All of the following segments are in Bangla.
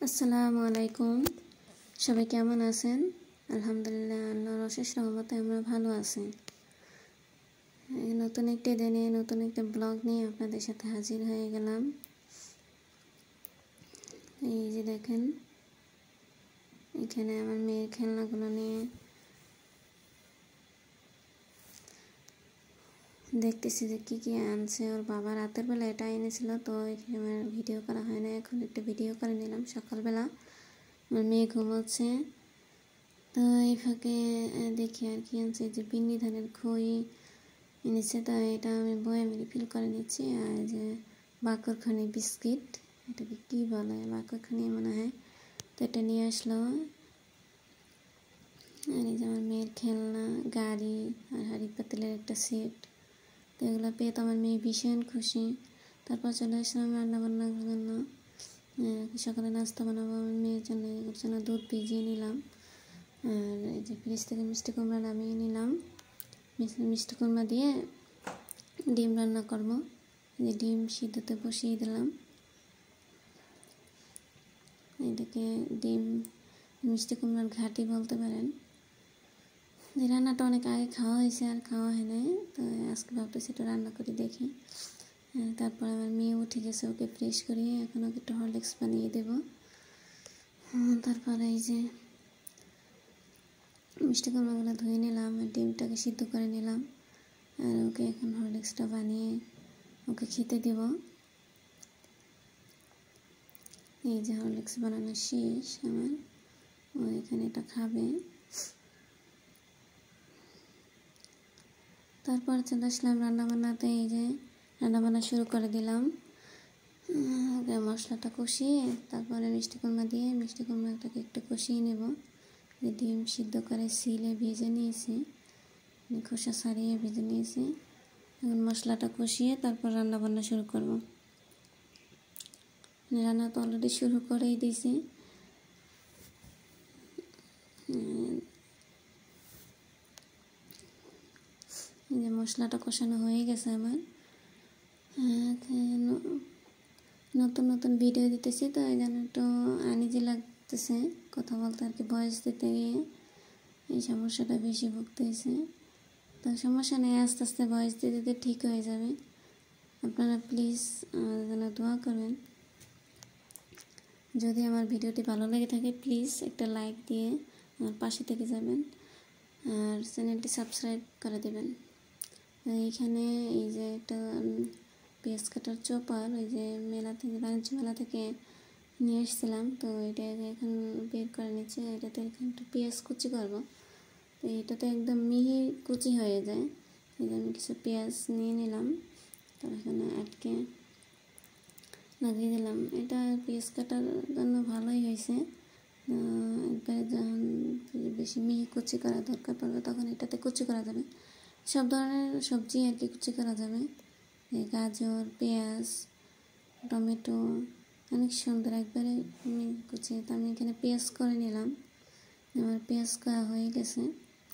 আসসালামু আলাইকুম। সবাই কেমন আছেন? আলহামদুলিল্লাহ, আল্লাহর অশেষ রহমতে আমরা ভালো আছি। নতুন একটি দিনে নতুন একটা ব্লগ নিয়ে আপনাদের সাথে হাজির হয়ে গেলাম। এই যে দেখেন, এখানে আমার মেয়ের খেলনাগুলো নিয়ে দেখতেছি যে কী কী আনছে। ওর বাবা রাতের বেলা এটা এনেছিল, তো এখানে আমার ভিডিও করা হয় না। এখন একটা ভিডিও করে নিলাম। সকালবেলা আমার মেয়ে ঘুমোচ্ছে, তো এই ফাঁকে দেখি আর কি আনছে। যে বিন্নি ধানের খই এনেছে, তো এটা আমি বয়ামে রিফিল করে নিচ্ছি। আর যে বাকরখানি বিস্কিট, এটাকে কী বলে, বাকরখানি মনে হয়, তো এটা নিয়ে আসলো। আর এই যে আমার মেয়ের খেলনা, গাড়ি আর হাঁড়ি পাতিলের একটা সেট, তো এগুলো পেয়ে তো আমার মেয়ে ভীষণ খুশি। তারপর চলে আসলাম রান্নাবান্নার জন্য। সকালে নাস্তা বানাবো আমার মেয়ের জন্য, ওর জন্য দুধ ভিজিয়ে নিলাম। আর এই যে ফ্রিজ থেকে মিষ্টি কুমড়া নামিয়ে নিলাম। মিষ্টি কুমড়া দিয়ে ডিম রান্না করব। যে ডিম সিদ্ধতে বসিয়ে দিলাম। এটাকে ডিম মিষ্টি কুমড়ার ঘাটি বলতে পারেন। যে রান্নাটা অনেক আগে খাওয়া হয়েছে, আর খাওয়া হয় নাই, তো আজকে ভাবতেছি একটু রান্না করে দেখি। তারপর আমার মেয়ে উঠে গেছে, ওকে ফ্রেশ করিয়ে এখন ওকে একটু হরলিক্স বানিয়ে দেবো। তারপরে এই যে মিষ্টি কুমড়াগুলো ধুয়ে নিলাম আর ডিমটাকে সিদ্ধ করে নিলাম। আর ওকে এখন হরলিক্সটা বানিয়ে ওকে খেতে দেব। এই যে হরলিক্স বানানো শেষ আমার, ও এখানে এটা খাবে। তারপর চলে আসলাম রান্নাবান্নাতে। এই যে রান্নাবান্না শুরু করে দিলাম। মশলাটা কষিয়ে তারপরে মিষ্টি কুমড়া দিয়ে মিষ্টি কুমড়াটাকে একটু কষিয়ে নেব। যে ডিম সিদ্ধ করে সিলে ভেজে নিয়েছি, খোসা ছাড়িয়ে ভেজে নিয়েছি। এখন মশলাটা কষিয়ে তারপর রান্নাবান্না শুরু করব। রান্না তো অলরেডি শুরু করেই দিয়েছি। এই যে মশলাটা কষানো হয়ে গেছে আমার। নতুন নতুন ভিডিও দিতেছি, তো এই জন্য একটু আনইজি লাগতেছে কথা বলতে আর কি। ভয়েস দিতে গিয়ে এই সমস্যাটা বেশি ভুগতেছে, তো সমস্যা নেই, আস্তে আস্তে ভয়েস দিতে দিতে ঠিক হয়ে যাবে। আপনারা প্লিজ আমার জন্য দোয়া করবেন। যদি আমার ভিডিওটি ভালো লেগে থাকে প্লিজ একটা লাইক দিয়ে আমার পাশে থেকে যাবেন, আর চ্যানেলটি সাবস্ক্রাইব করে দেবেন। এইখানে এই যে একটা পেঁয়াজ কাটার চপার, ওই যে মেলা থেকে, বাণিজ্য মেলা থেকে নিয়ে এসেছিলাম, তো এটাকে এখন বের করে নিচ্ছে। এটাতে এখন একটু পেঁয়াজ কুচি করবো, তো এটাতে একদম মিহি কুচি হয়ে যায়। এই যে আমি কিছু পেঁয়াজ নিয়ে নিলাম, তো এখানে আটকে লাগিয়ে দিলাম। এটা পেঁয়াজ কাটার জন্য ভালোই হয়েছে। একবারে যখন বেশি মিহি কুচি করা দরকার পড়বে তখন এটাতে কুচি করা যাবে। সব ধরনের সবজি আর কি কুচি করা যাবে। গাজর, পেঁয়াজ, টমেটো, অনেক সুন্দর একবারে কুচি। তো আমি এখানে পেঁয়াজ করে নিলাম। আমার পেঁয়াজ করা হয়ে গেছে,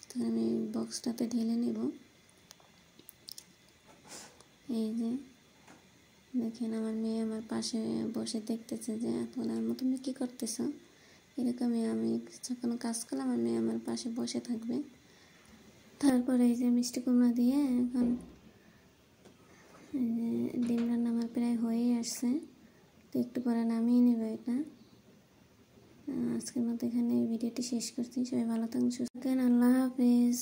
তো আমি বক্সটাতে ঢেলে নেব। এই যে দেখেন, আমার মেয়ে আমার পাশে বসে দেখতেছে যে এখন আমার মতো তুমি কী করতেছ। এরকমই আমি কোনো কাজ করলাম, আমার মেয়ে আমার পাশে বসে থাকবে। তারপরে এই যে মিষ্টি কুমড়া দিয়ে এখন ডিম রান্না আমার প্রায় হয়েই আসছে, তো একটু পরে নামিয়ে নেব এটা। আজকের মতো এখানে এই ভিডিওটি শেষ করছি। সবাই ভালো থাকুন, সুস্থ থাকুন, আল্লাহ হাফেজ।